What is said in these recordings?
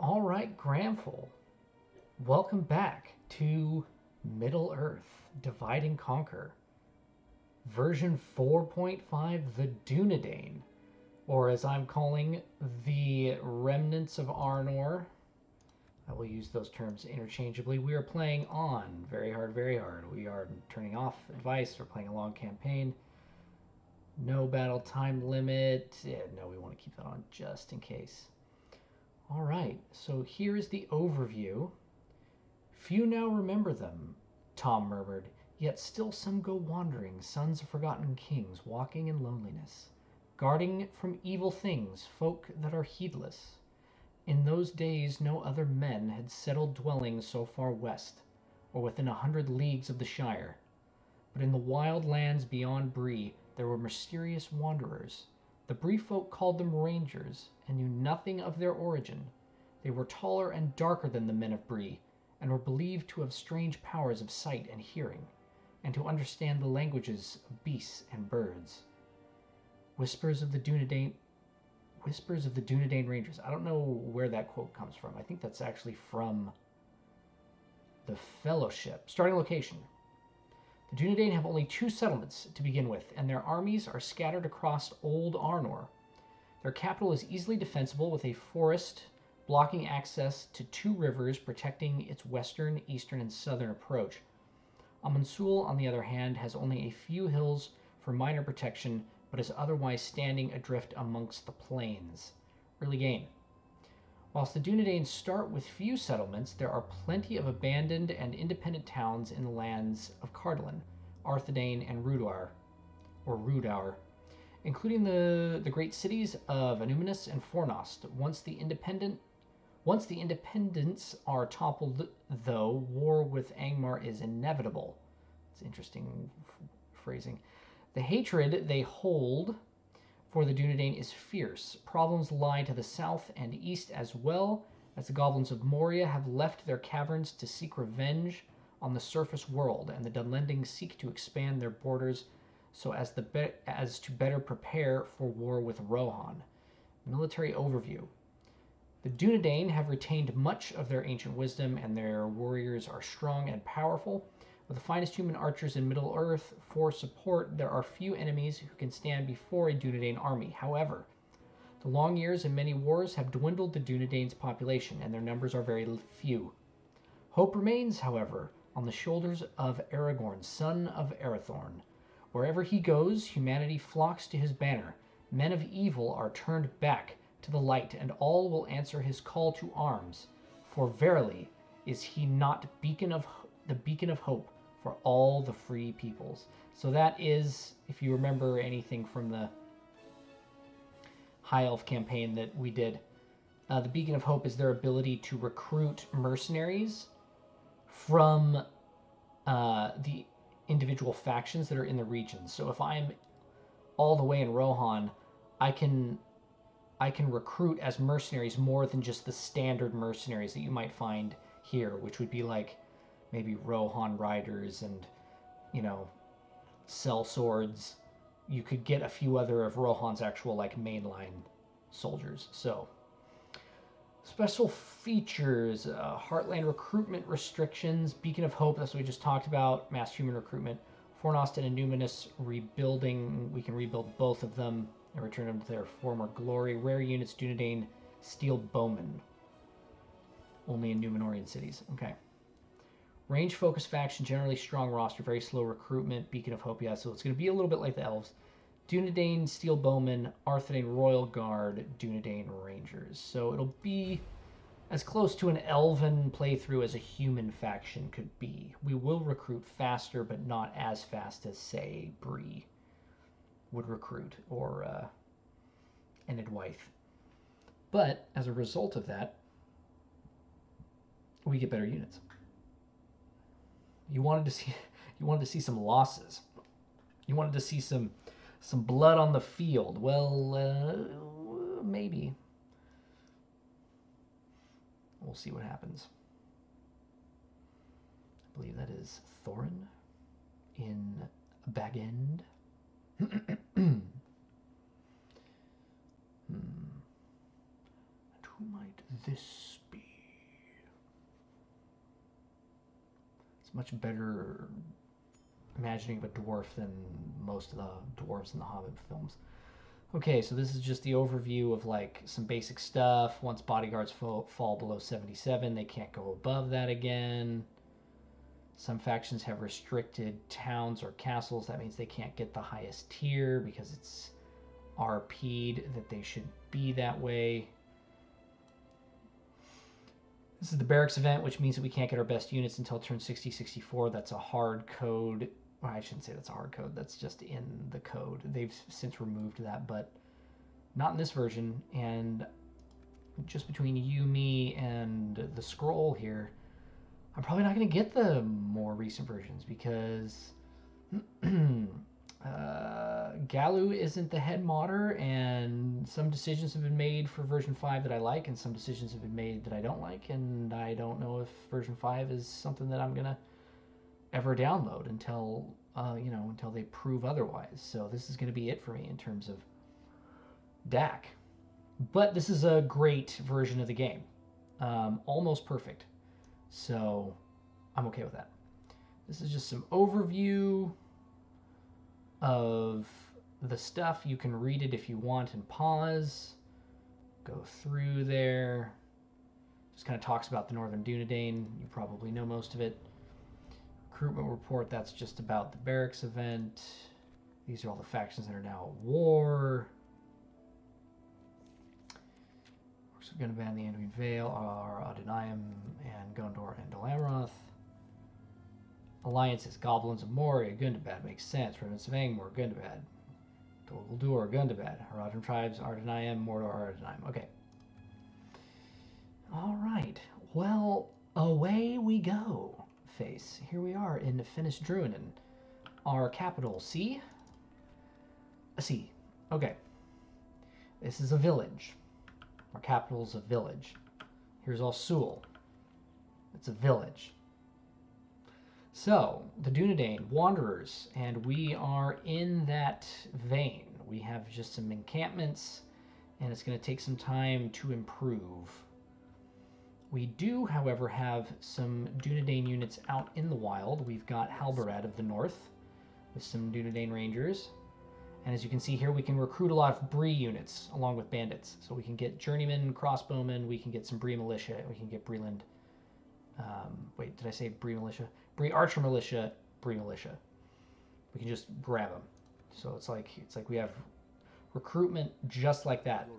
All right, Gramful, welcome back to Middle Earth Divide and Conquer, version 4.5, the Dunedain, or as I'm calling the Remnants of Arnor. I will use those terms interchangeably. We are playing on very hard, very hard. We are turning off advice. We're playing a long campaign. No battle time limit. Yeah, no, we want to keep that on just in case. All right, so here is the overview. Few now remember them, Tom murmured, yet still some go wandering, sons of forgotten kings, walking in loneliness, guarding from evil things folk that are heedless. In those days no other men had settled dwellings so far west, or within 100 leagues of the Shire. But in the wild lands beyond Bree there were mysterious wanderers. The Bree folk called them rangers, and knew nothing of their origin. They were taller and darker than the men of Bree, and were believed to have strange powers of sight and hearing, and to understand the languages of beasts and birds. Whispers of the Dunedain Rangers. I don't know where that quote comes from. I think that's actually from the Fellowship. Starting location. The Dunedain have only 2 settlements to begin with, and their armies are scattered across Old Arnor. Their capital is easily defensible with a forest blocking access to 2 rivers protecting its western, eastern, and southern approach. Amansul, on the other hand, has only a few hills for minor protection, but is otherwise standing adrift amongst the plains. Early game. Whilst the Dunedain start with few settlements, there are plenty of abandoned and independent towns in the lands of Cardlin, Arthedain, and Rudaur, including the great cities of Anuminus and Fornost. Once the independents are toppled, though, war with Angmar is inevitable. It's interesting phrasing. The hatred they hold for the Dunedain is fierce. Problems lie to the south and east as well, as the goblins of Moria have left their caverns to seek revenge on the surface world, and the Dunlendings seek to expand their borders so as to better prepare for war with Rohan. Military overview. The Dunedain have retained much of their ancient wisdom, and their warriors are strong and powerful. With the finest human archers in Middle-earth for support, there are few enemies who can stand before a Dunedain army. However, the long years and many wars have dwindled the Dunedain's population, and their numbers are very few. Hope remains, however, on the shoulders of Aragorn, son of Arathorn. Wherever he goes, humanity flocks to his banner. Men of evil are turned back to the light, and all will answer his call to arms. For verily is he not the beacon of hope for all the free peoples. So that is, if you remember anything from the High Elf campaign that we did, the beacon of hope is their ability to recruit mercenaries from the individual factions that are in the region. So if I'm all the way in Rohan, I can recruit as mercenaries more than just the standard mercenaries that you might find here, which would be like maybe Rohan riders and, sellswords. You could get a few other of Rohan's actual mainline soldiers. So special features, Heartland recruitment restrictions, Beacon of Hope, that's what we just talked about, mass human recruitment, Fornost and Anuminus rebuilding, we can rebuild both of them and return them to their former glory. Rare units, Dunedain Steel Bowmen, only in Numenorian cities. Okay. Range focus faction, generally strong roster, very slow recruitment, Beacon of Hope, yeah, so it's going to be a little bit like the Elves. Dunedain Steel Bowmen, Arthedain Royal Guard, Dunedain Rangers. So it'll be as close to an elven playthrough as a human faction could be. We will recruit faster, but not as fast as, say, Bree would recruit, or Enidwythe. But as a result of that, we get better units. You wanted to see some losses. You wanted to see some blood on the field. Well, maybe. We'll see what happens. I believe that is Thorin in Bag End. Who might this be? It's much better imagining of a dwarf than most of the dwarves in the Hobbit films. Okay, so this is just the overview of like some basic stuff. Once bodyguards fall below 77, they can't go above that again. Some factions have restricted towns or castles. That means they can't get the highest tier because it's RP'd that they should be that way. This is the barracks event, which means that we can't get our best units until turn 60, 64. That's a hard code. Well, I shouldn't say that's a hard code. That's just in the code. They've since removed that, but not in this version. And just between you, me, and the scroll here, I'm probably not going to get the more recent versions because Galu isn't the head modder, and some decisions have been made for version 5 that I like, and some decisions have been made that I don't like, and I don't know if version 5 is something that I'm going to ever download until, until they prove otherwise. So this is going to be it for me in terms of DaC. But this is a great version of the game. Almost perfect. So I'm okay with that. This is just some overview of the stuff. You can read it if you want and pause. Go through there. Just kind of talks about the Northern Dunedain. You probably know most of it. Recruitment report, that's just about the barracks event. These are all the factions that are now at war. We're going to ban the Anduin Vale, Adonaium, and Gondor and Dalameroth. Alliances, Goblins of Moria, Gundabad, makes sense. Remnants of Angmor, Gundabad. Dol Guldur, Gundabad. Haradrim tribes, Ardenaium, Mordor, Ardenheim. Okay. All right. Well, away we go, Face. Here we are in Finis Druinen. Our capital, C? A C. Okay. This is a village. Our capital's a village. Here's Al-Sul. It's a village. So, the Dunedain, Wanderers, and we are in that vein. We have just some encampments, and it's going to take some time to improve. We do, however, have some Dunedain units out in the wild. We've got Halbarad of the North with some Dunedain Rangers. And as you can see here, we can recruit a lot of Bree units along with bandits. So we can get Journeymen, Crossbowmen, we can get some Bree Militia, we can get Breeland. Wait, did I say Bree Militia? Bree Archer Militia, Bree Militia. We can just grab them. So it's like we have recruitment just like that.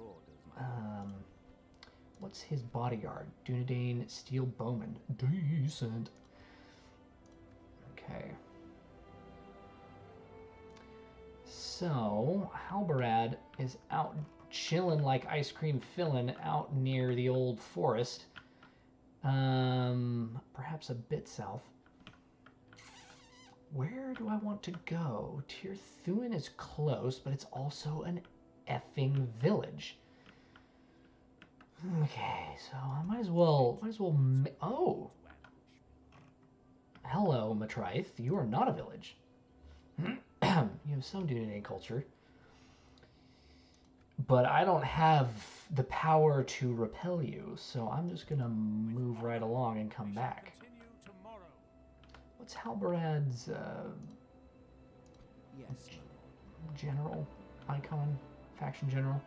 What's his bodyguard? Dunedain Steel Bowman. Decent. Okay. So, Halbarad is out chilling like ice cream filling out near the old forest. Perhaps a bit south. Where do I want to go? Tir Thuin is close, but it's also an effing village. Okay, so I might as well. Oh, hello, Matrife. You are not a village. You have some Dunedain culture, but I don't have the power to repel you, so I'm just gonna move right along and come back. What's Halbarad's general icon? Faction general?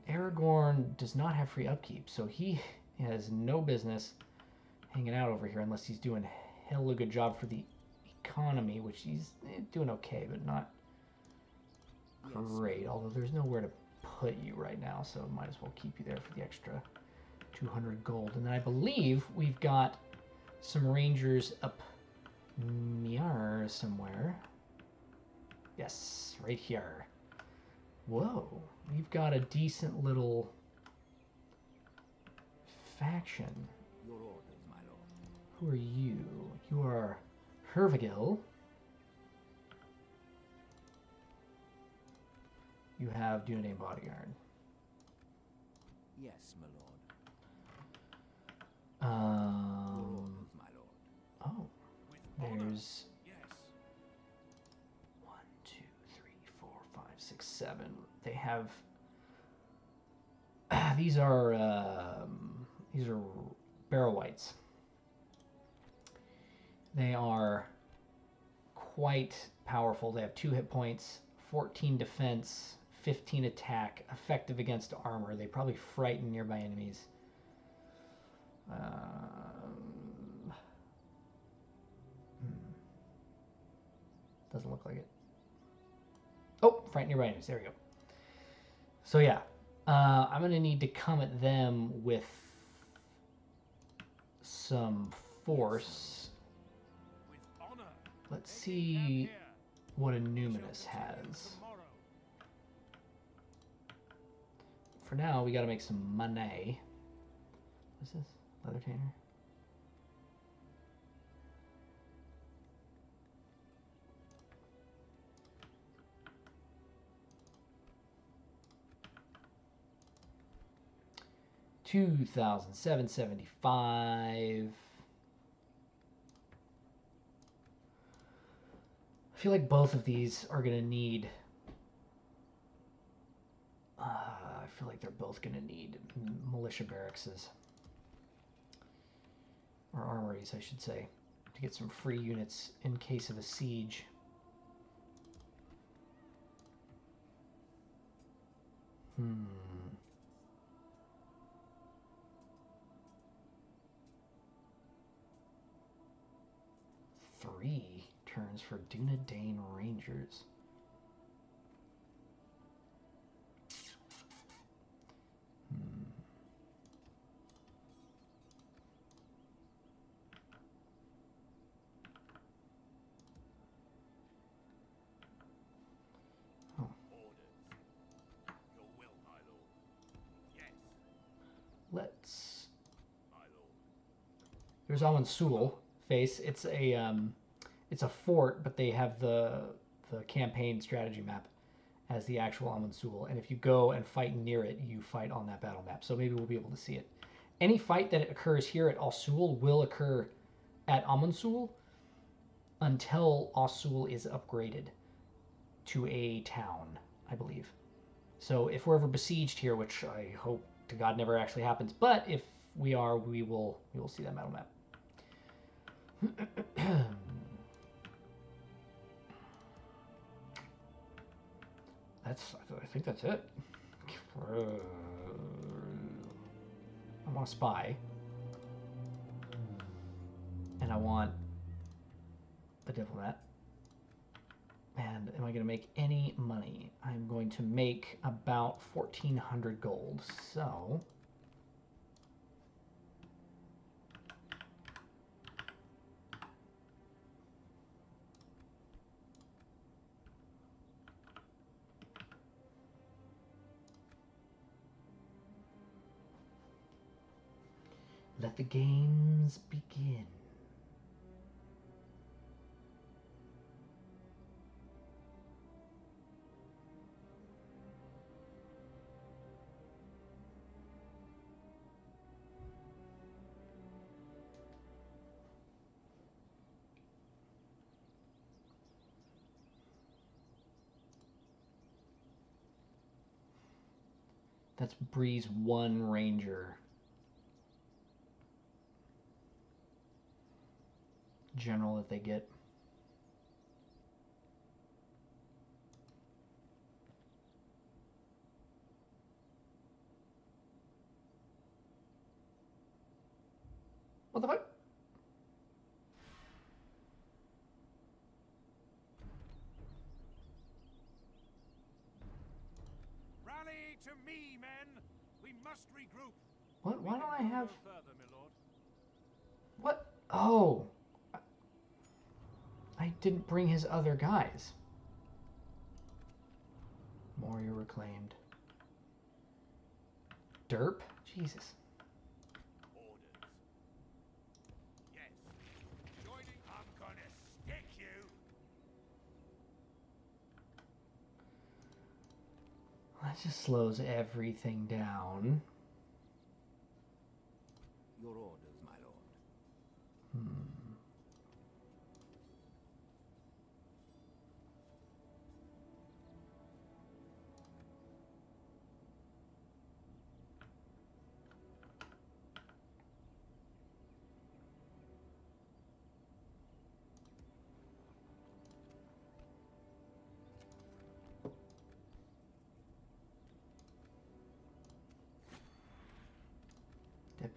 Aragorn does not have free upkeep, so he has no business hanging out over here unless he's doing a hella good job for the economy, which he's doing okay, but not great. Although there's nowhere to put you right now, so might as well keep you there for the extra 200 gold. And then I believe we've got some rangers up Miar somewhere. Yes, right here. Whoa, we've got a decent little faction. Your orders, my lord. Who are you? You are Hervigil. You have Dunedain Bodyguard. Yes, my lord. Your orders, my lord. Oh, there's Yes. 1, 2, 3, 4, 5, 6, 7. They have These are barrel whites. They are quite powerful. They have 2 hit points, 14 defense, 15 attack, effective against armor. They probably frighten nearby enemies. Doesn't look like it. Oh, frighten nearby enemies. There we go. So yeah, I'm going to need to come at them with some force. Let's see what a Numinous has. For now, we got to make some money. What's this? Leather tanner? $2,775. I feel like both of these are going to need... I feel like they're both going to need militia barracks. Or armories, I should say. To get some free units in case of a siege. Hmm. 3 turns for Dunedain Rangers. Oh. Your will, my lord. Yes, Let's... my lord. There's Amansul face. It's a fort, but they have the campaign strategy map as the actual Amansul. And if you go and fight near it, you fight on that battle map. So maybe we'll be able to see it. Any fight that occurs here at Osul will occur at Amansul until Osul is upgraded to a town, I believe. So if we're ever besieged here, which I hope to God never actually happens, but if we are, we will see that battle map. I think that's it. I want a spy. And I want the diplomat. And am I going to make any money? I'm going to make about 1,400 gold. So... let the games begin. That's Breeze 1 Ranger. General that they get. What the fuck? Rally to me, men! We must regroup. What? Why don't I We can go have... no further, my lord. What? Oh. I didn't bring his other guys. Moria reclaimed. Derp? Jesus. Orders. Yes. Joining. I'm gonna stick you. That just slows everything down. Your orders, my lord.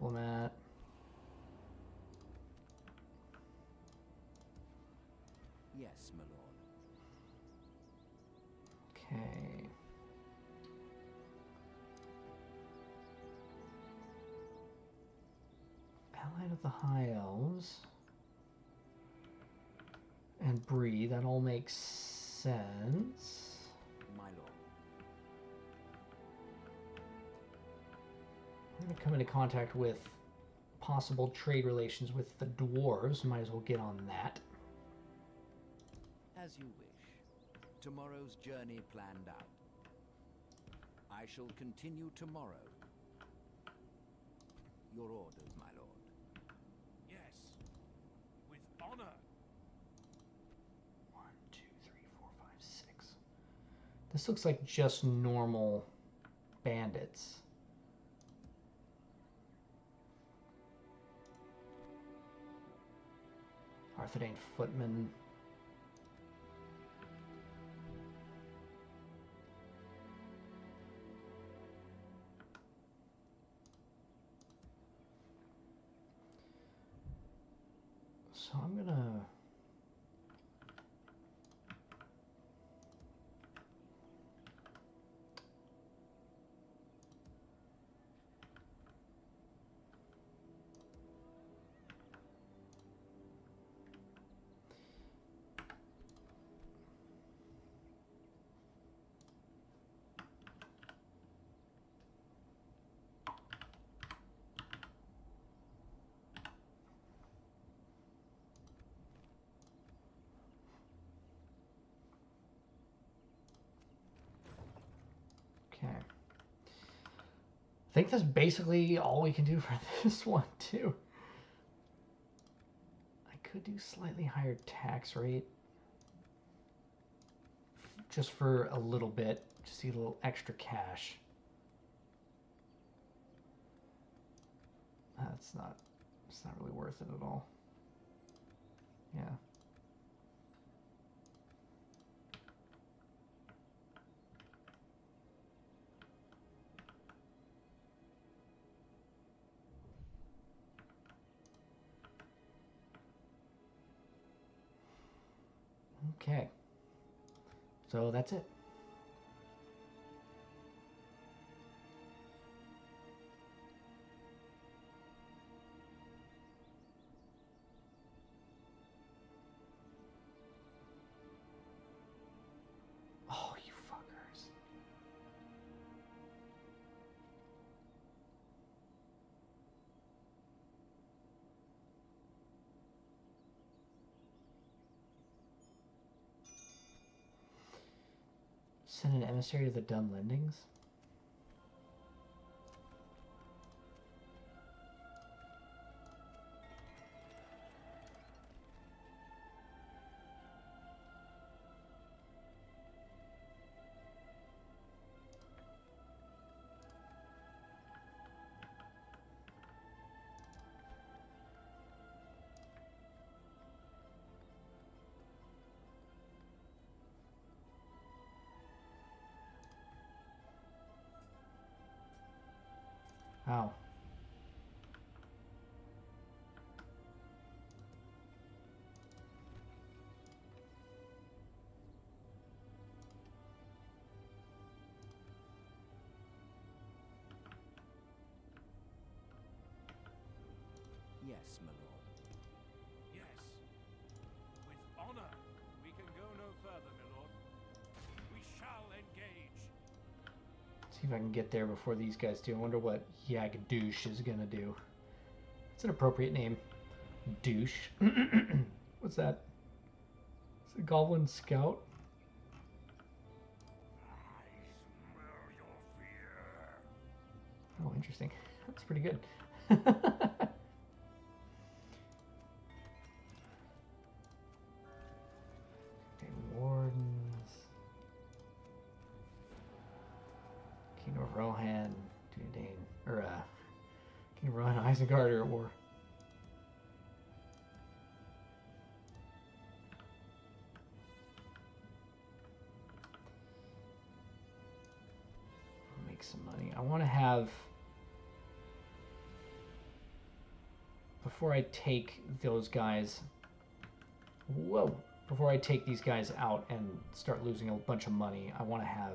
diplomat. Yes, my lord. Okay. Allied of the High Elves. And Bree, that all makes sense. My lord. I'm going to come into contact with possible trade relations with the dwarves. Might as well get on that. As you wish. Tomorrow's journey planned out. I shall continue tomorrow. Your orders, my lord. Yes. With honor. 1, 2, 3, 4, 5, 6. This looks like just normal bandits. Arthurdane footmen. So I'm gonna okay. I think that's basically all we can do for this one too. I could do slightly higher tax rate. Just for a little bit, just to get a little extra cash. It's not really worth it at all. Yeah. Okay. So that's it. Oh, you fuckers. Send an emissary to the Dunlendings? How? Yes, my lord. Yes. With honor. We can go no further, my lord. We shall engage. See if I can get there before these guys do. I wonder what Yagdouche is gonna do. It's an appropriate name. Douche. What's that? It's a Goblin Scout? I smell your fear. Oh, interesting. That's pretty good. Okay, Wardens. Kingdom of Rohan, Dunedain, or Kingdom of Rohan, Isengard are at war. Make some money. I want to have before I take those guys... Whoa! Before I take these guys out and start losing a bunch of money, I want to have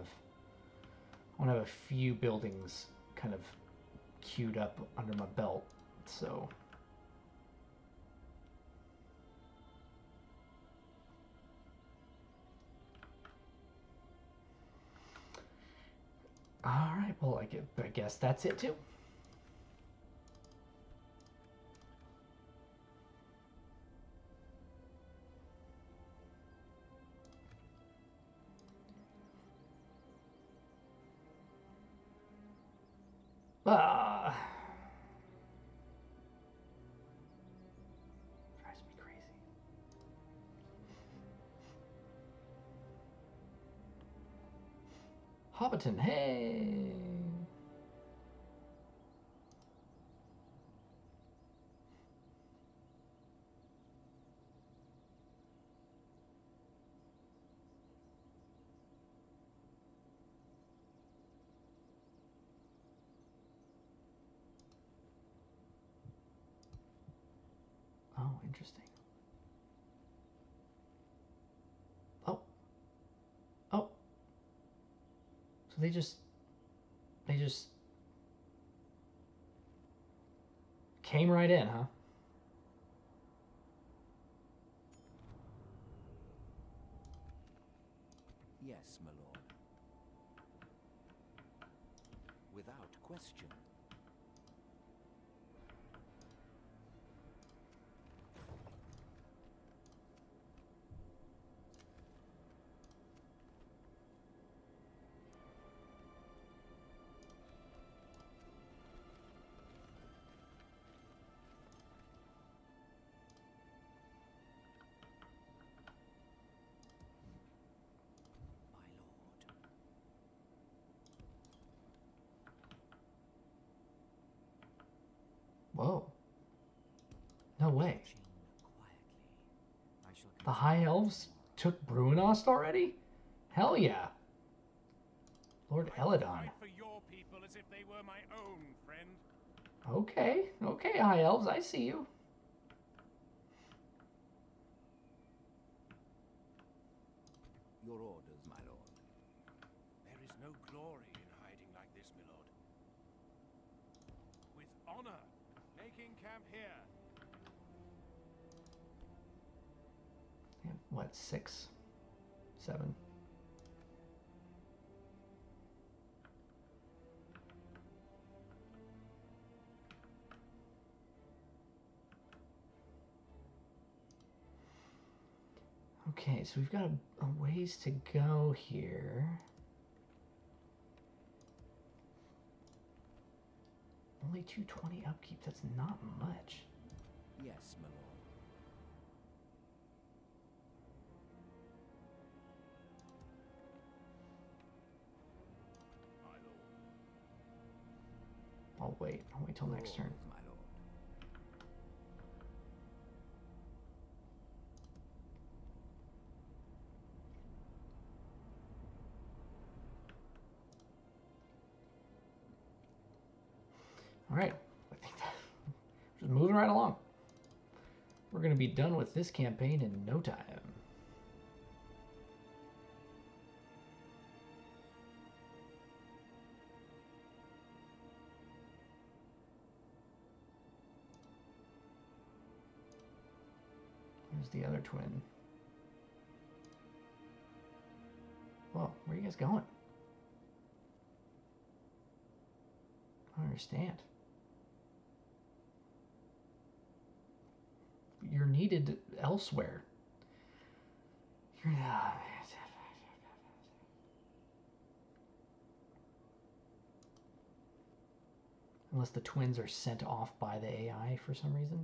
a few buildings kind of queued up under my belt. So all right, well, I guess that's it too. Ah, drives me crazy. Hobbiton, hey. Oh, interesting. Oh. Oh. So they just came right in, huh? Yes, my lord. Without question. Whoa. No way. I shall The High continue Elves tomorrow. took Bruinost already? Hell yeah. Lord I will Eladon. fight for your people as if they were my own, friend. Okay, okay, High Elves, I see you. Your orders, my lord. There is no glory in hiding like this, my lord. With honor, making camp here. Yeah, what, 6? 7? Okay, so we've got a ways to go here. Only 220 upkeep, that's not much. Yes, my lord. My lord. I'll wait till Your next turn. orders, my lord. Alright, I think that, just moving right along. We're going to be done with this campaign in no time. Where's the other twin? Whoa, where are you guys going? I don't understand. You're needed elsewhere. You're not. Unless the twins are sent off by the AI for some reason.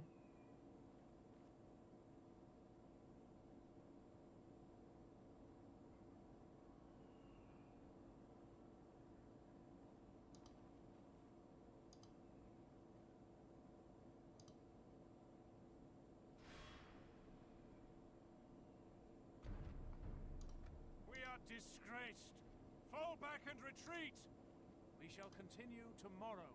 We are disgraced. Fall back and retreat. We shall continue tomorrow.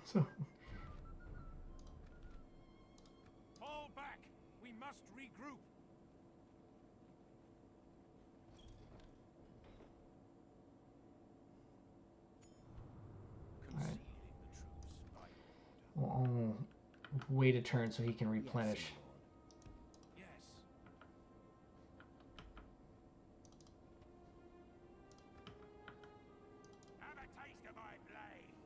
So Fall back! We must regroup! Alright. Conceding the troops by your order. we'll wait a turn so he can replenish. Yes, my lord. Yes. Have a taste of my blade!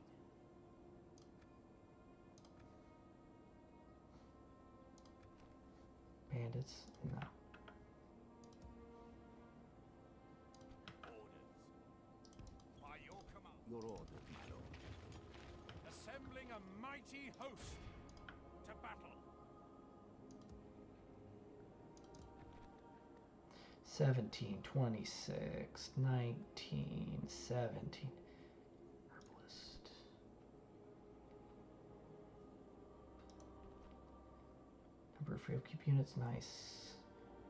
Bandits? No. Orders. By your command. Your orders, my lord. Assembling a mighty host to battle. 17, 26, 19, 17. Herbalist. Number of free upkeep units, nice.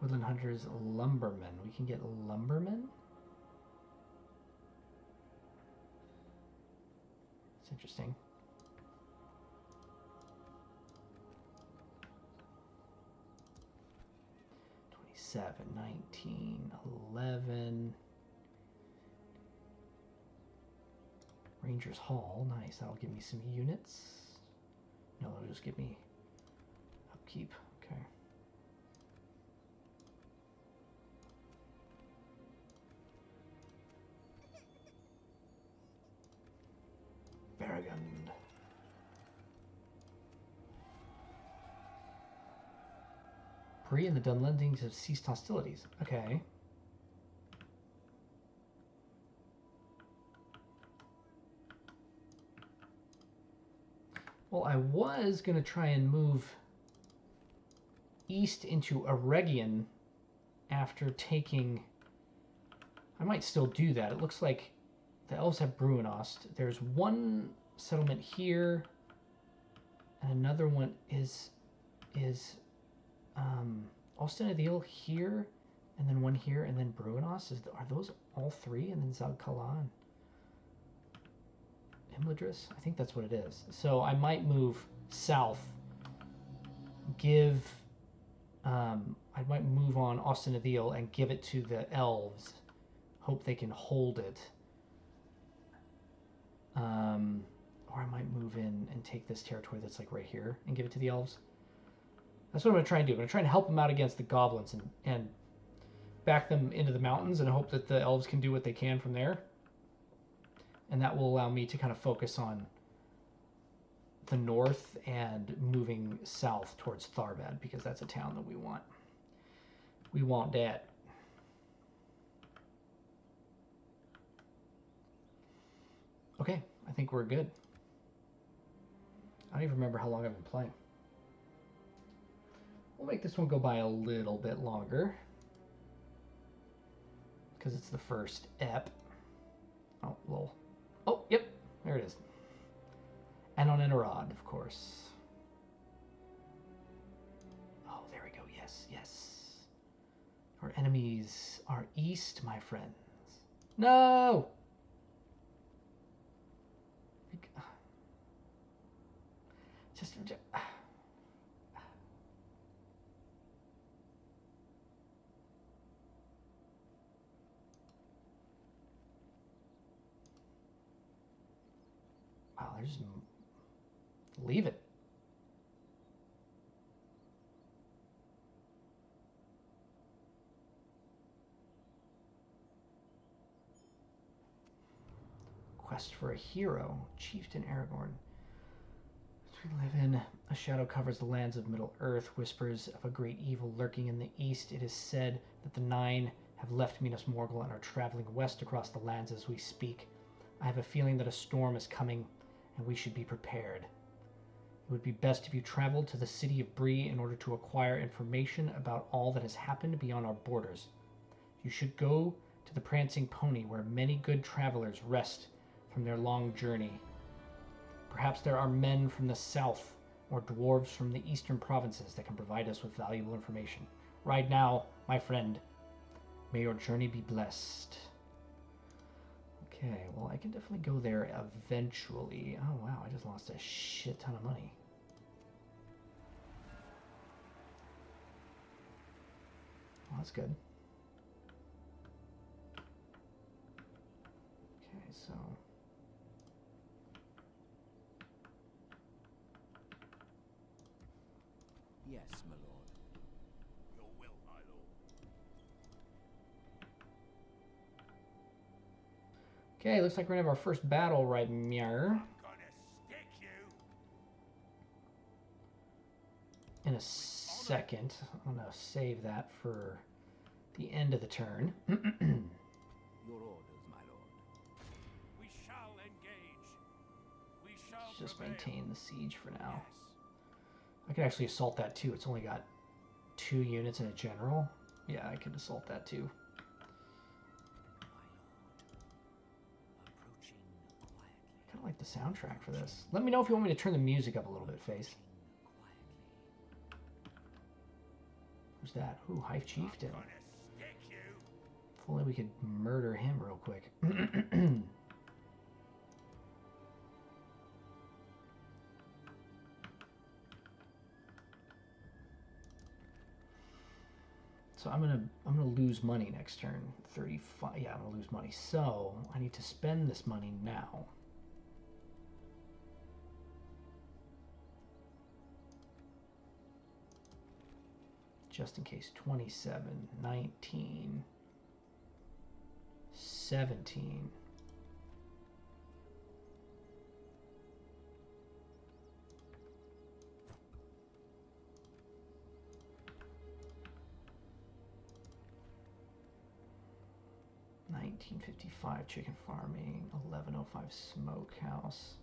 Woodland Hunters, Lumbermen. We can get Lumbermen? It's interesting. Seven, 19, 11. Rangers Hall, nice. That'll give me some units. No, it'll just give me upkeep. Okay. Barragan. Bree and the Dunlendings have ceased hostilities. Okay. Well, I was going to try and move east into Aregion after taking... I might still do that. It looks like the elves have Bruinost. There's one settlement here, and another one is Ostinadil here, and then one here, and then Bruinost. Are those all three? And then Zagkala and Imladris? I think that's what it is. So I might move south, I might move on Ostinadil and give it to the elves. Hope they can hold it. Or I might move in and take this territory that's like right here and give it to the elves. That's what I'm going to try and do. I'm going to try and help them out against the goblins and back them into the mountains and hope that the elves can do what they can from there. And that will allow me to kind of focus on the north and moving south towards Tharbad, because that's a town that we want. We want that. Okay, I think we're good. I don't even remember how long I've been playing. We'll make this one go by a little bit longer, because it's the first ep. Oh, lol. Oh, yep, there it is. And on Enarad, of course. Oh, there we go. Yes, yes. Our enemies are east, my friends. No! Just... Wow, they're just... Leave it. Quest for a hero. Chieftain Aragorn. We live in, a shadow covers the lands of Middle-earth, whispers of a great evil lurking in the east. It is said that the Nine have left Minas Morgul and are traveling west across the lands as we speak. I have a feeling that a storm is coming, and we should be prepared. It would be best if you traveled to the city of Bree in order to acquire information about all that has happened beyond our borders. You should go to the Prancing Pony, where many good travelers rest from their long journey. Perhaps there are men from the south or dwarves from the eastern provinces that can provide us with valuable information. Ride now, my friend. May your journey be blessed. Okay, well, I can definitely go there eventually. Oh, wow, I just lost a shit ton of money. Well, that's good. Okay, so... Yes, my lord. Your will, my lord. Okay, looks like we're gonna have our first battle right here. I'm gonna stick you. In a second. I'm gonna save that for the end of the turn. Your orders, my lord. We shall engage. We shall Just prevail. maintain the siege for now. Yes. I could actually assault that too. It's only got 2 units and a general. Yeah, I could assault that too. Approaching quietly. I kind of like the soundtrack for this. Let me know if you want me to turn the music up a little bit, Face. Who's that? Ooh, Hive Chieftain. If only we could murder him real quick. So I'm gonna lose money next turn. 35. Yeah, I'm gonna lose money. So I need to spend this money now. Just in case. 27, 19, 17. $19.55 chicken farming, $11.05 smokehouse.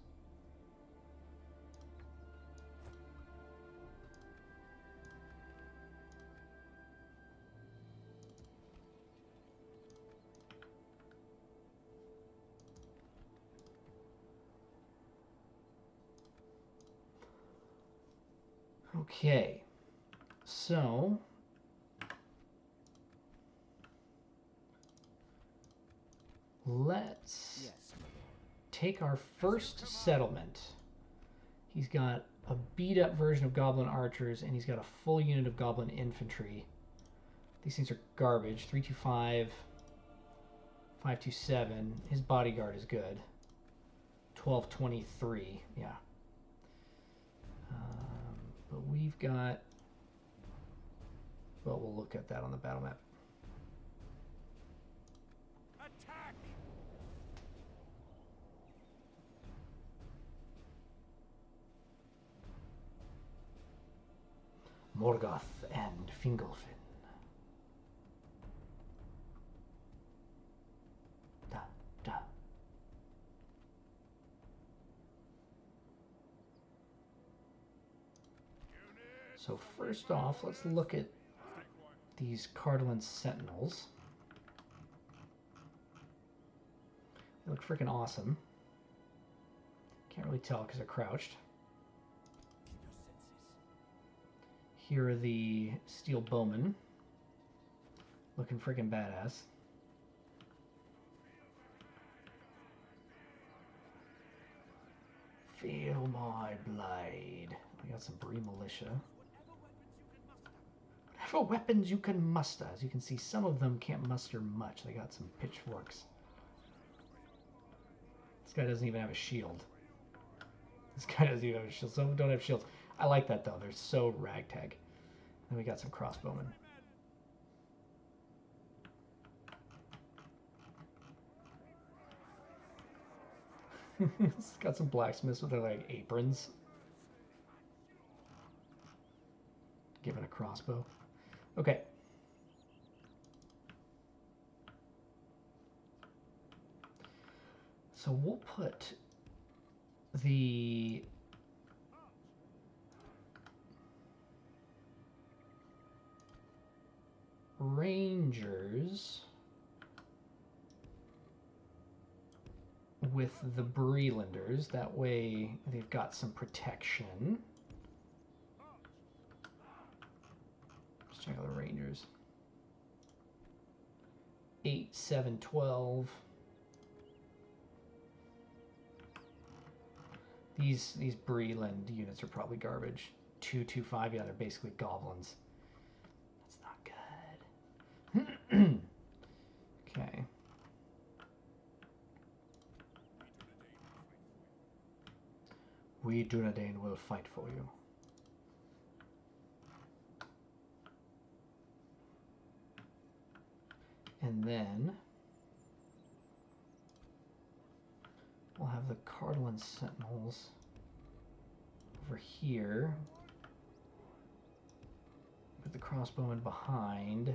Okay, so let's take our first settlement. He's got a beat up version of Goblin Archers, and he's got a full unit of Goblin Infantry. These things are garbage. 325, 527. His bodyguard is good. 1223, yeah. But we've got... Well, we'll look at that on the battle map. Attack! Morgoth and Fingolfin. Da, da. So first off, let's look at these Cardolan Sentinels. They look freaking awesome. Can't really tell because they're crouched. Here are the Steel Bowmen. Looking freaking badass. Feel my blade. I got some Bree Militia. Whatever weapons you can muster. As you can see, some of them can't muster much. They got some pitchforks. This guy doesn't even have a shield. This guy doesn't even have a shield. Some of them don't have shields. I like that though. They're so ragtag. Then we got some crossbowmen. It's got some blacksmiths with their like aprons. Given a crossbow. Okay. So we'll put the Rangers with the Brelanders. That way they've got some protection. Let's check out the Rangers. 8, 7, 12. These Breland units are probably garbage. 225, yeah, they're basically goblins. That's not good. Okay. We Dunedain will fight for you. And then we'll have the Cardinal Sentinels over here. Put the crossbowmen behind.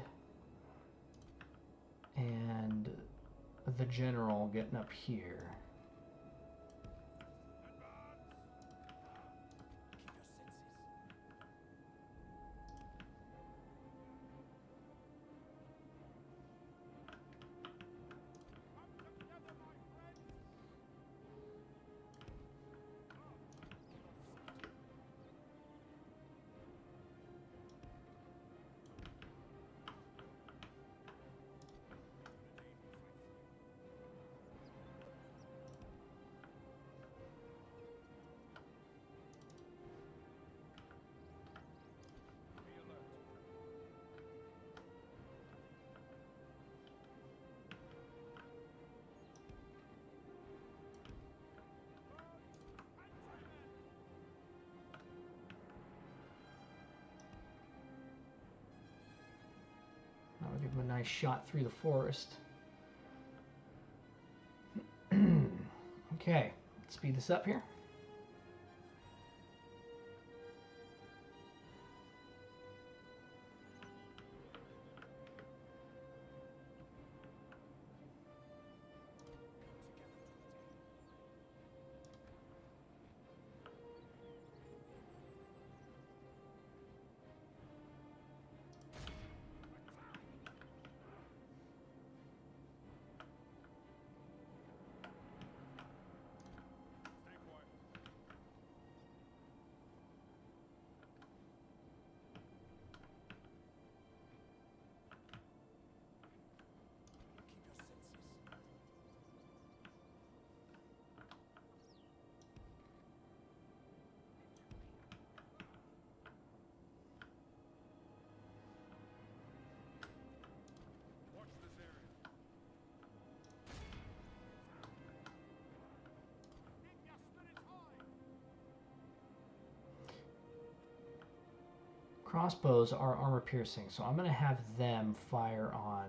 And the general getting up here. That'll give him a nice shot through the forest. Okay, let's speed this up here. Crossbows are armor piercing, so I'm going to have them fire on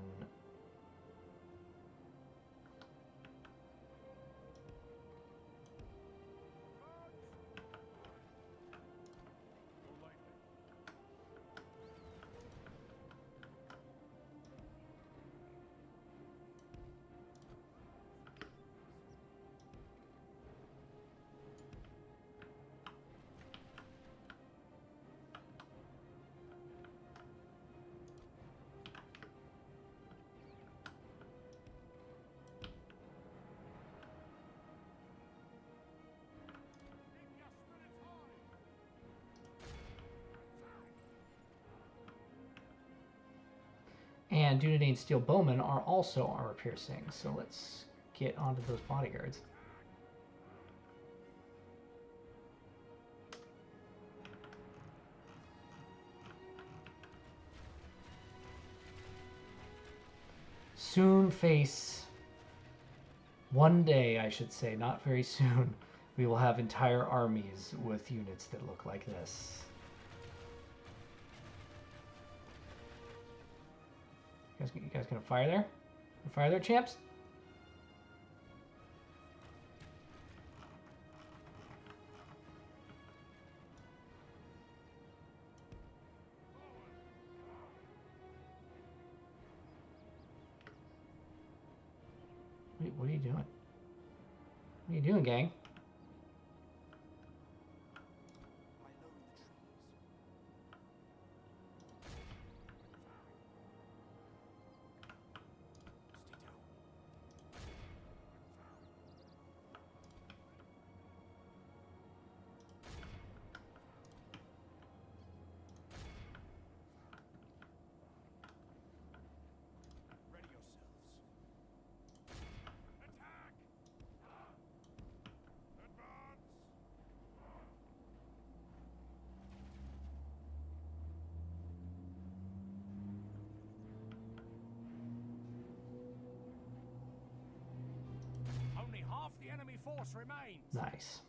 and Dunedain Steel Bowmen are also armor piercing, so let's get onto those bodyguards. Soon face, one day I should say, not very soon, we will have entire armies with units that look like this. You guys gonna fire there? Fire there, champs? Wait, what are you doing? What are you doing, gang? Only half the enemy force remains. Nice.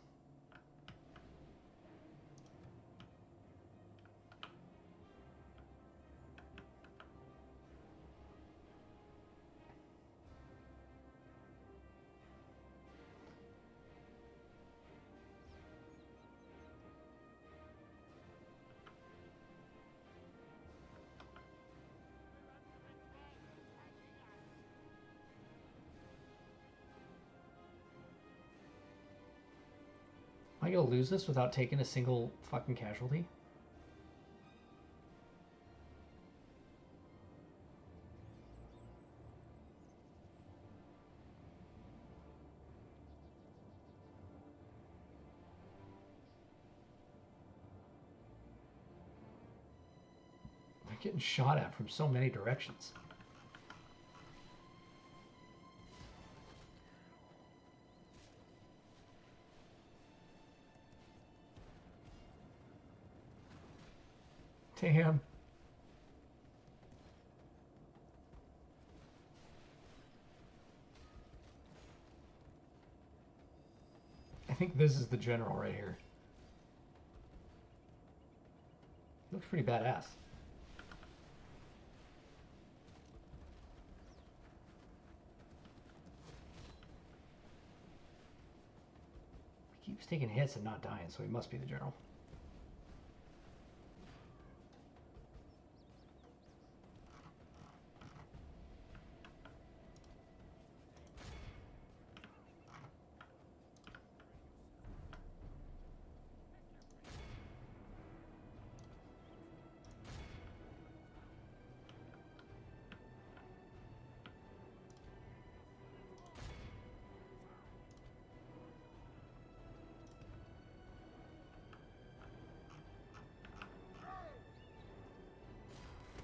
Am I gonna lose this without taking a single fucking casualty? I'm getting shot at from so many directions. Damn. I think this is the general right here. Looks pretty badass. He keeps taking hits and not dying, so he must be the general.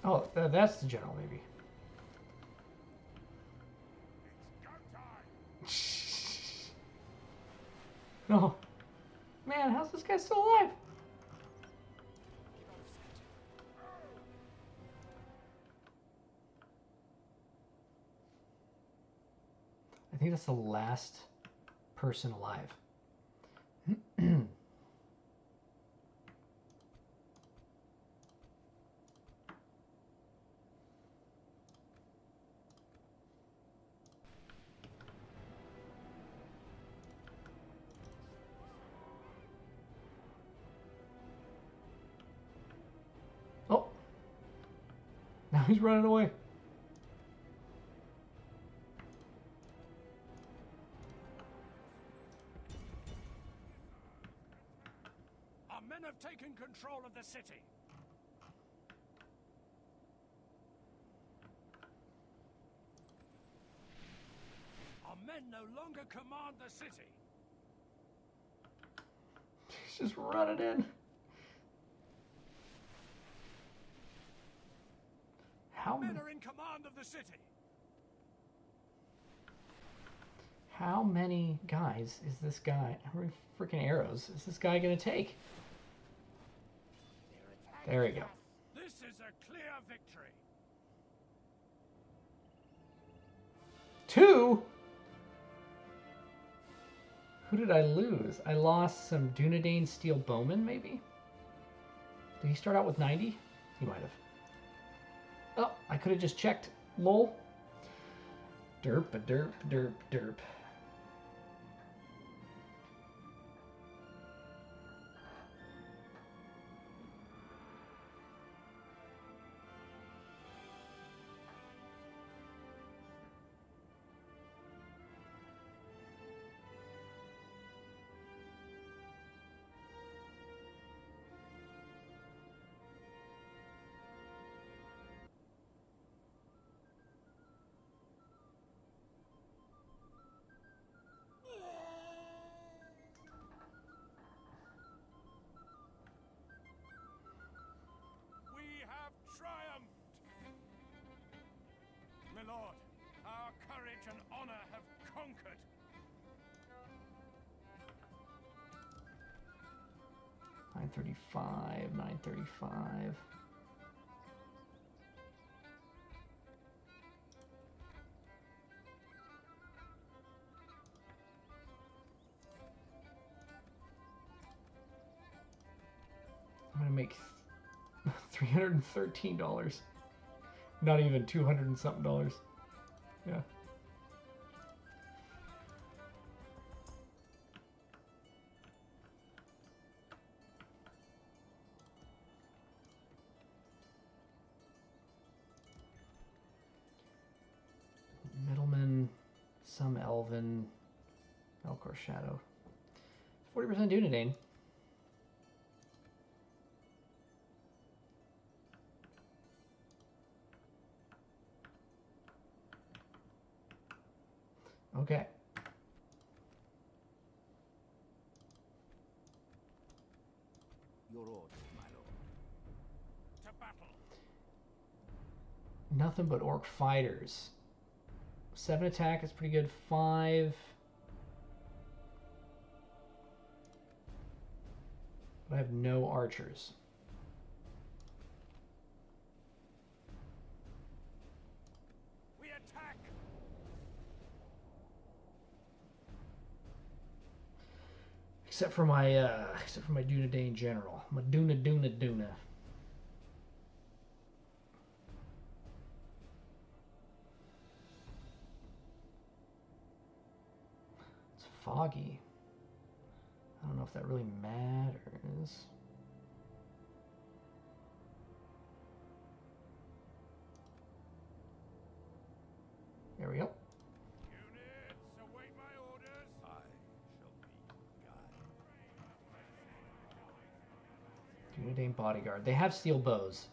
Oh, that's the general, maybe. No. Man, how's this guy still alive? I think that's the last person alive. Oh. Now he's running away. Our men have taken control of the city. Our men no longer command the city. He's just running in. Our men are in command of the city. How many guys is this guy? How many freaking arrows is this guy gonna take? There we go. This is a clear victory. 2? Who did I lose? I lost some Dunedain Steel Bowman, maybe? Did he start out with 90? He might have. Oh, I could have just checked. Lol. Derp-a-derp, derp, derp. My lord, our courage and honor have conquered. $935, $935. $313. Not even 200 and something dollars. Yeah. Middleman, some Elven, Melkor Shadow. 40% Dunedain. Okay. Your orders, my lord. To battle. Nothing but orc fighters. 7 attack is pretty good. 5. But I have no archers. We attack. Except for my Dunedain general. My Duna. It's foggy. I don't know if that really matters. There we go. Units, await my orders. I shall be guide. Dunedain bodyguard. They have steel bows.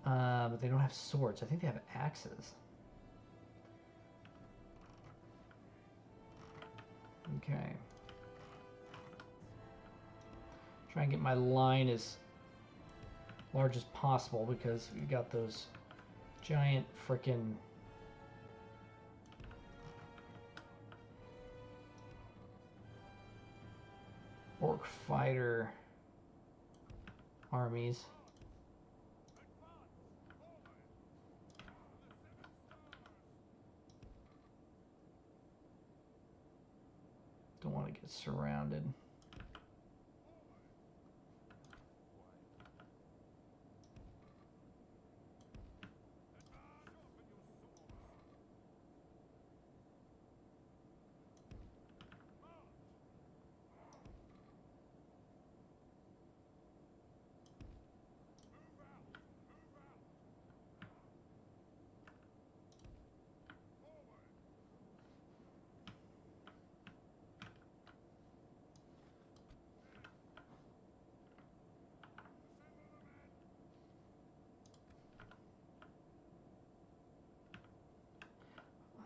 But they don't have swords. I think they have axes. Okay. Try and get my line as large as possible because we got those giant frickin' orc fighter armies. Don't want to get surrounded.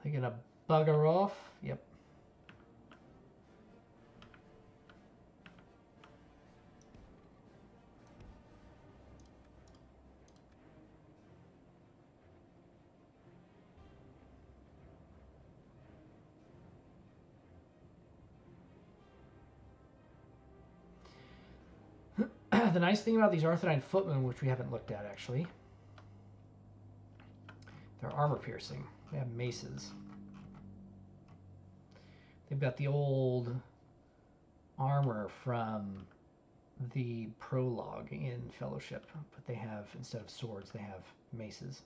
They're gonna bugger off. Yep. The nice thing about these Arthedain footmen, which we haven't looked at actually, they're armor piercing. They have maces. They've got the old armor from the prologue in Fellowship, but they have, instead of swords, they have maces.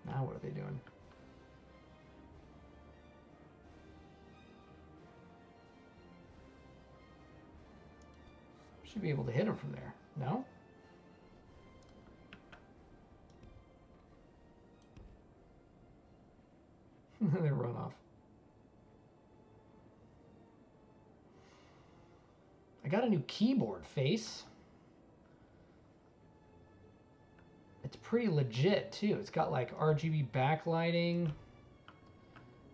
Now what are they doing? Should be able to hit them from there. No? They run off. I got a new keyboard face. It's pretty legit too. It's got like RGB backlighting.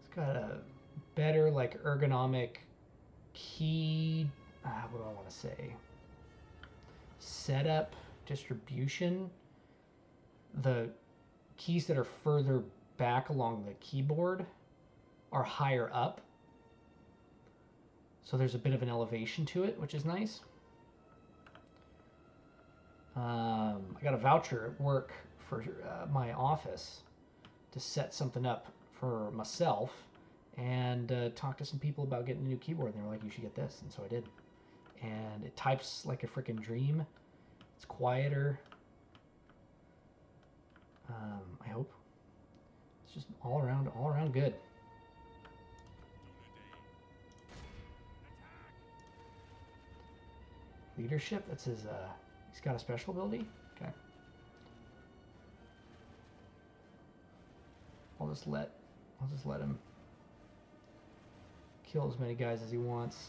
It's got a better like ergonomic key. What do I want to say? Setup, distribution. The keys that are further back along the keyboard are higher up. So there's a bit of an elevation to it, which is nice. I got a voucher at work for my office to set something up for myself and talk to some people about getting a new keyboard. And they were like, you should get this. And so I did. And it types like a freaking dream. It's quieter. I hope. It's just all around good. Leadership, that's his, he's got a special ability? Okay. I'll just let him kill as many guys as he wants.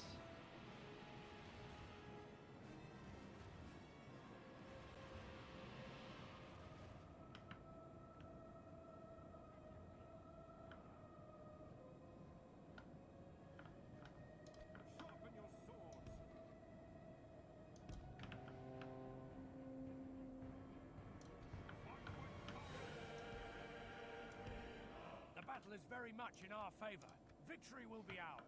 Sharpen your swords. The battle is very much in our favor. Victory will be ours.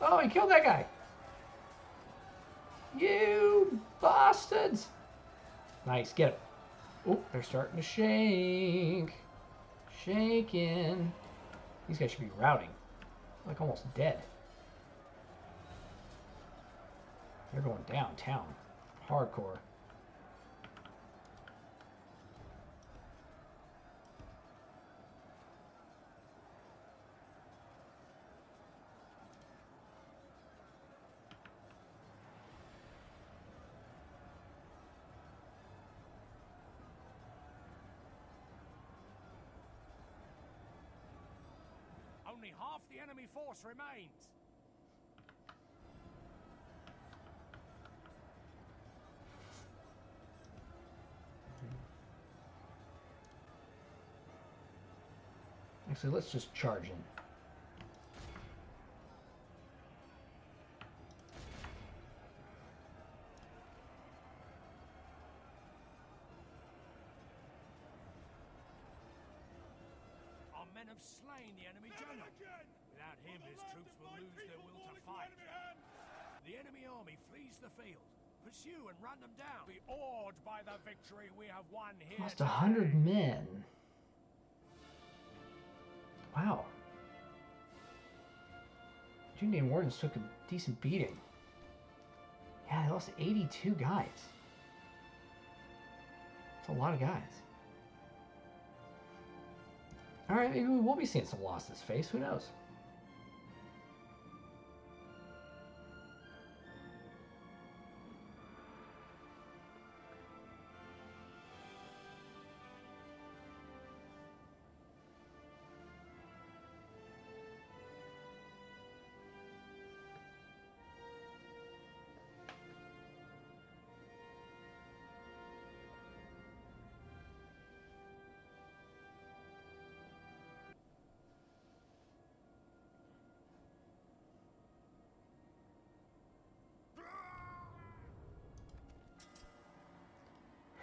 Oh, he killed that guy! You bastards! Nice, get him. Oh, they're starting to shake. Shaking. These guys should be routing. Like almost dead. They're going downtown. Hardcore. Only half the enemy force remains. Actually, let's just charge in. Our men have slain the enemy general. Without him, his troops will lose their will to fight. The enemy army flees the field. Pursue and run them down. Be awed by the victory we have won here. Lost 100 men. Wow. Dunedain Wardens took a decent beating. Yeah, they lost 82 guys. That's a lot of guys. Alright, maybe we will be seeing some losses face. Who knows?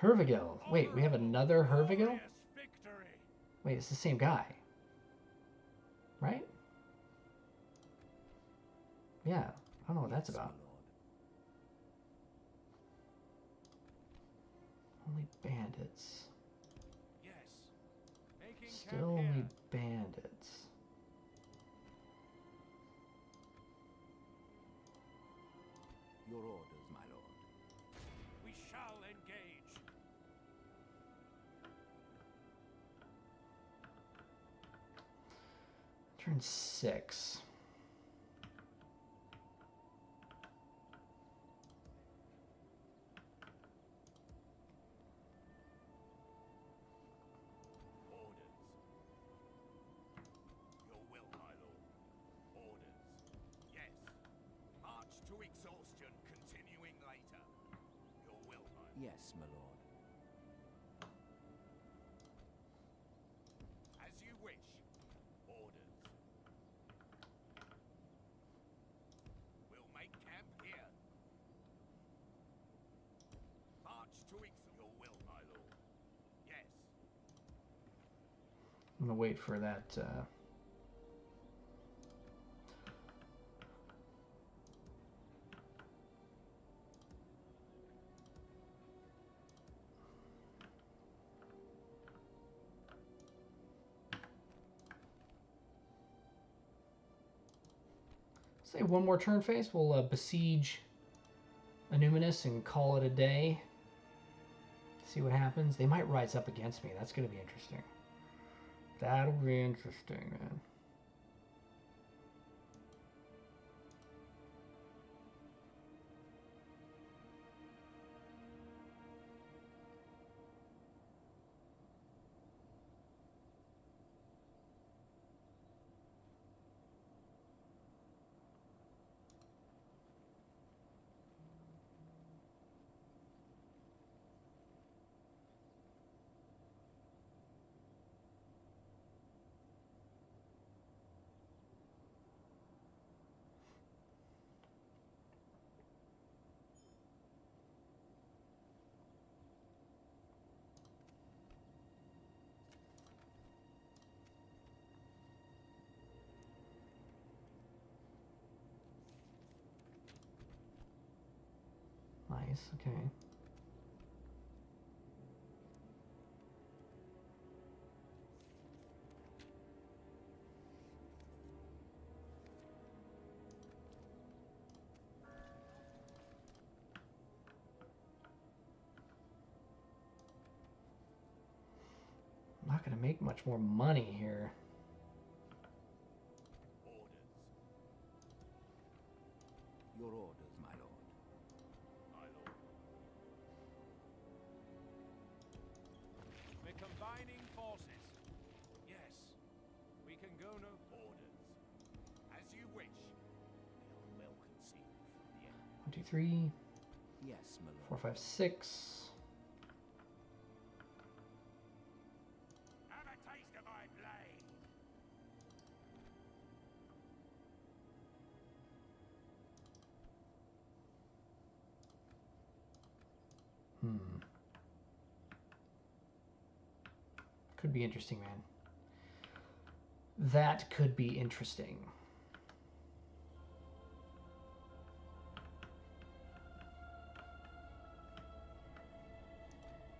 Hervigel. Wait, we have another Hervigel? Glorious victory. Wait, it's the same guy. Right? Yeah, I don't know what that's about. Only bandits. Yes. Making Still camp only here. bandits. Your orders, my lord. We shall engage. Turn 6. Orders. Yes, my lord. As you wish. Orders. We'll make camp here. March to your will, my lord. Yes. I'm gonna wait for that. Say one more turn phase. We'll besiege Anuminous and call it a day. See what happens. They might rise up against me. That's going to be interesting. That'll be interesting, man. Nice, okay. I'm not going to make much more money here. Orders. Your orders, my lord. My lord. We're combining forces. Yes. We can go no orders. As you wish. We are well concealed from the enemy. 1, 2, 3, Yes, my lord. 4, 5, 6. Have a taste of my blade. Could be interesting, man. That could be interesting.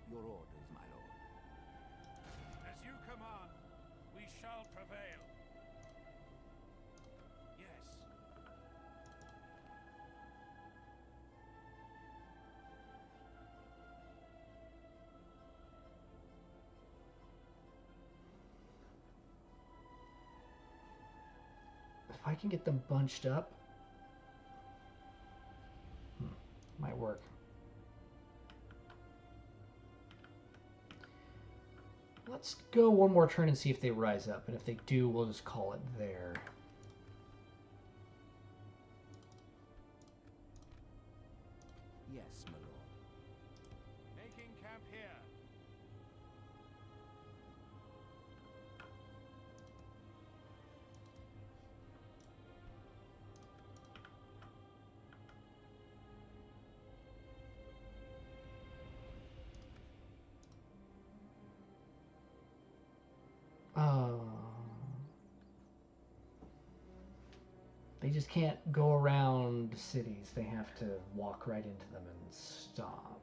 Your orders, my lord. As you command, we shall prevail. Yes. If I can get them bunched up, might work. Let's go one more turn and see if they rise up. And if they do, we'll just call it there. Yes, my lord. Making camp here. They just can't go around cities. They have to walk right into them and stop.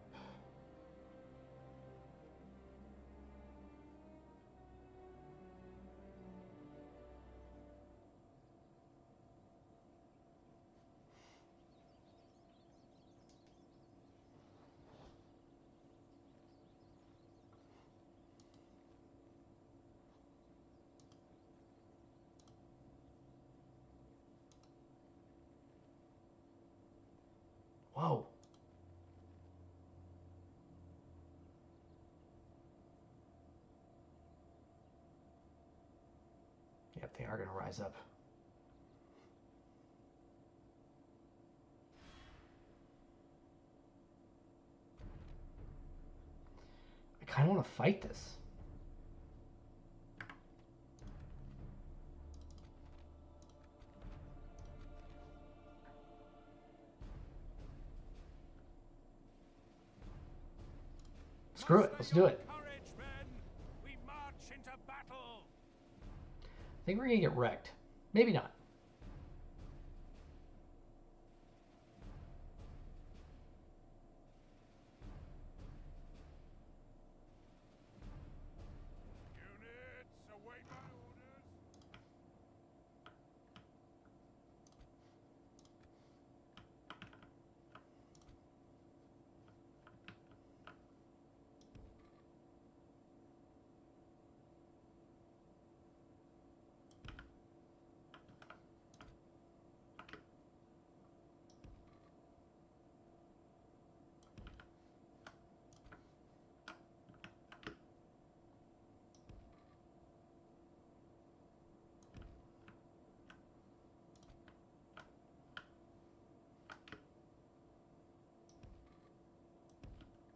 Whoa. Yep, they are going to rise up. kind of want to fight this. Screw it. Let's do it. Courage, men. We march into battle. I think we're going to get wrecked. Maybe not. Units, await my orders.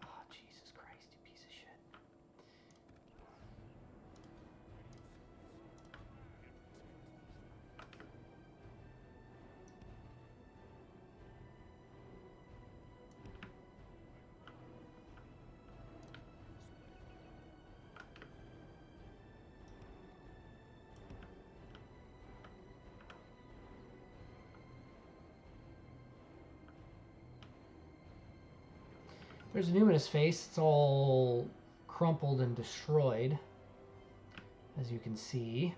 Oh, Jesus Christ, you piece of shit. There's a numinous face. It's all crumpled and destroyed, as you can see.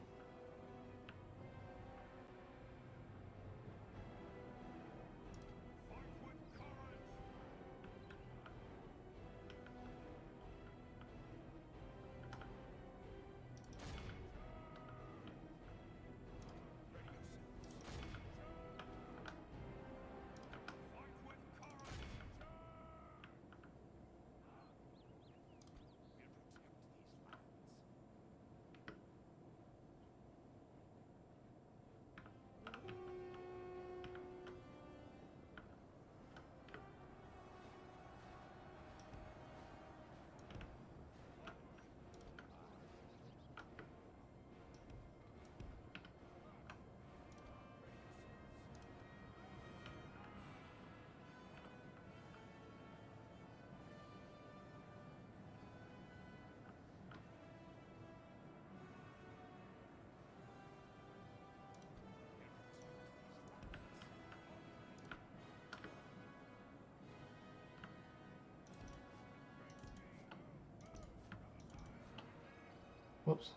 Whoops.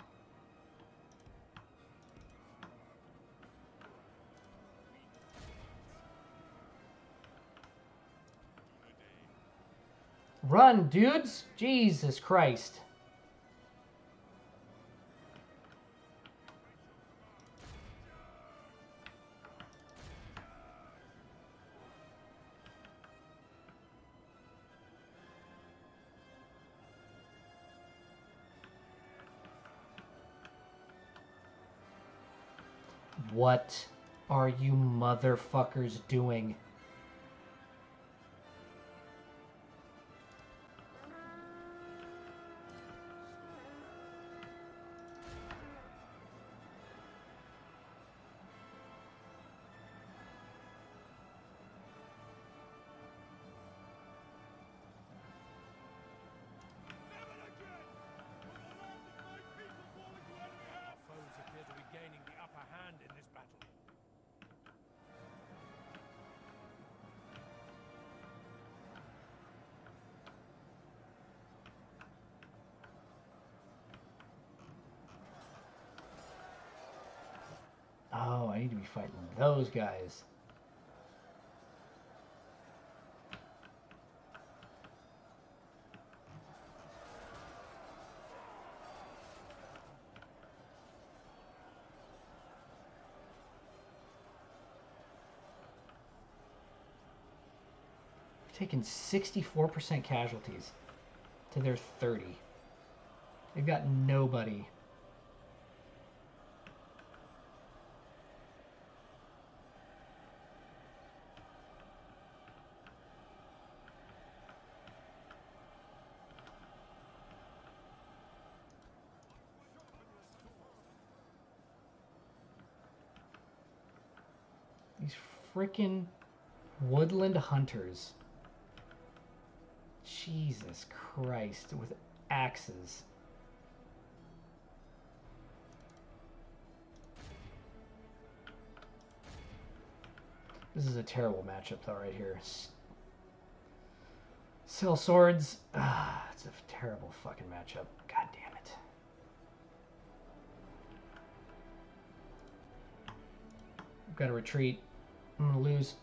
Run, dudes! Jesus Christ. What are you motherfuckers doing? Our foes appear to be gaining the upper hand in this battle. Oh, I need to be fighting those guys. Taken 64% casualties to their 30. They've got nobody. frickin' woodland hunters. Jesus Christ, with axes. This is a terrible matchup though right here. Sell swords. It's a terrible fucking matchup. God damn it. I've got to retreat. I'm gonna lose.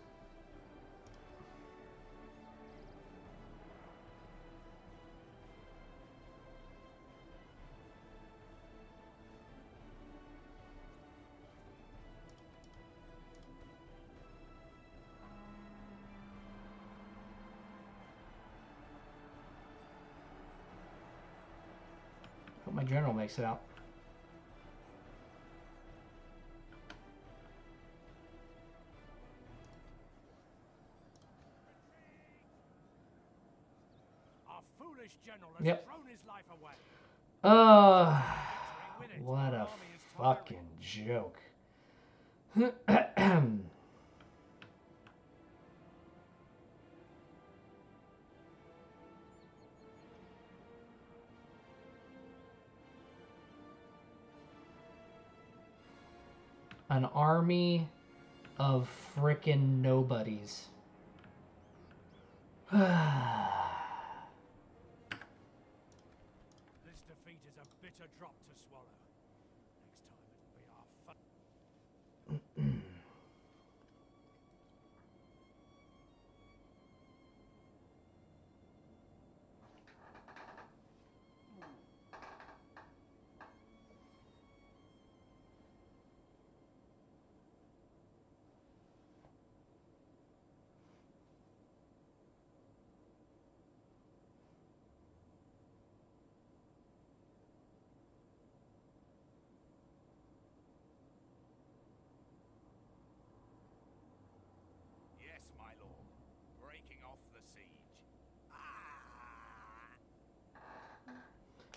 Hope my general makes it out. Our foolish general has thrown his life away. What a fucking joke. An army of frickin' nobodies. This defeat is a bitter drop to swallow. Next time it'll be our fun. Yes, my lord. Breaking off the siege.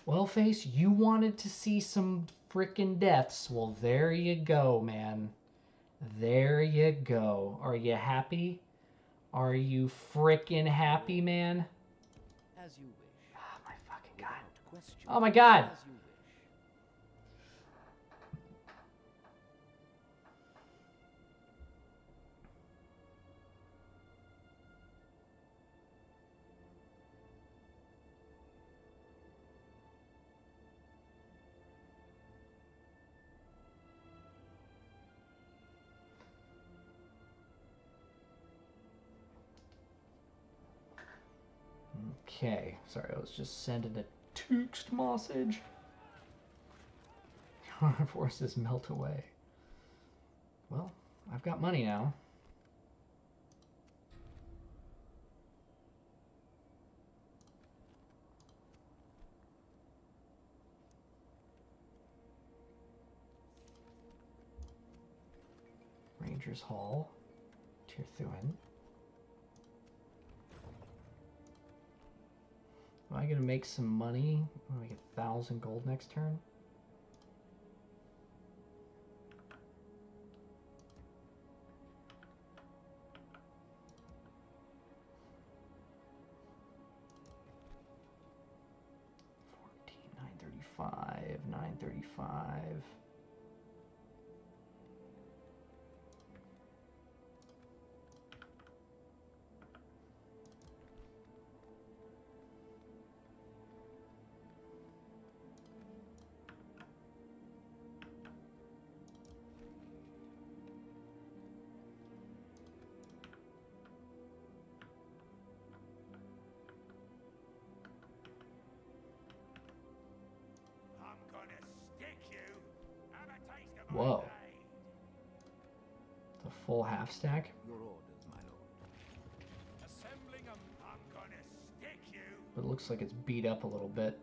Well, Face, you wanted to see some frickin' deaths. Well, there you go, man. There you go. Are you happy? Are you frickin' happy, man? As you wish. Oh, my fucking God. Without question. Oh, my God. As you wish. Okay. Sorry, I was just sending a text message. Our forces melt away. Well, I've got money now. Rangers Hall. Tirthuin. Am I gonna make some money? I'm gonna get 1,000 gold next turn. $935. I'm gonna stick you. Have a taste of my Whoa. blade. The full half stack. Your orders, my lord. Assembling 'em. I'm gonna stick you. But it looks like it's beat up a little bit.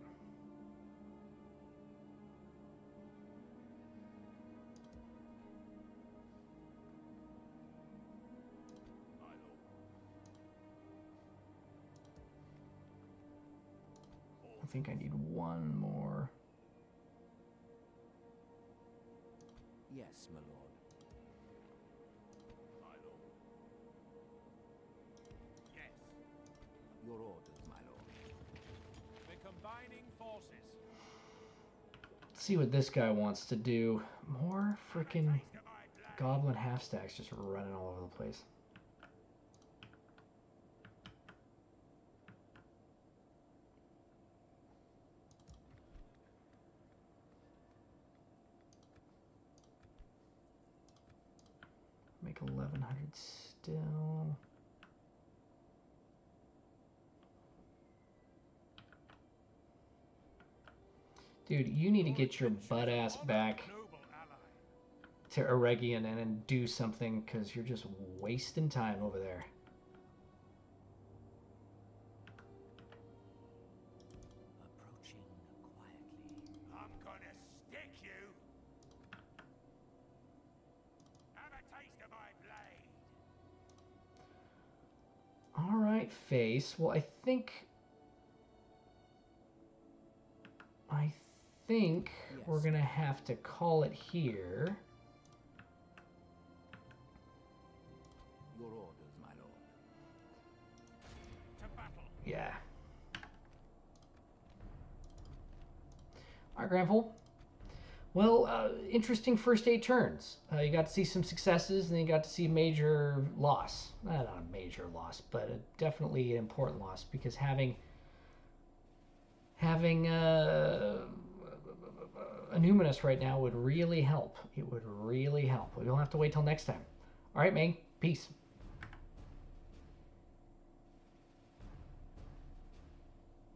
My lord. I think I need one more. Yes, my lord. My lord. Combining forces. Let's see what this guy wants to do. More freaking goblin half stacks just running all over the place. Make 1100 still. Dude, you need to get your butt ass back to Eregion and then do something, because you're just wasting time over there. Approaching quietly. I'm gonna stick you. Have a taste of my blade. All right, Face. Well, I think we're Yes. gonna have to call it here. Your orders, my lord. To battle. Yeah. All right, Granville. Well, interesting first 8 turns. You got to see some successes, and then you got to see a major loss. Not a major loss, but definitely an important loss, because having a Numinous right now would really help. It would really help. We don't have to wait till next time. All right, Ming. Peace.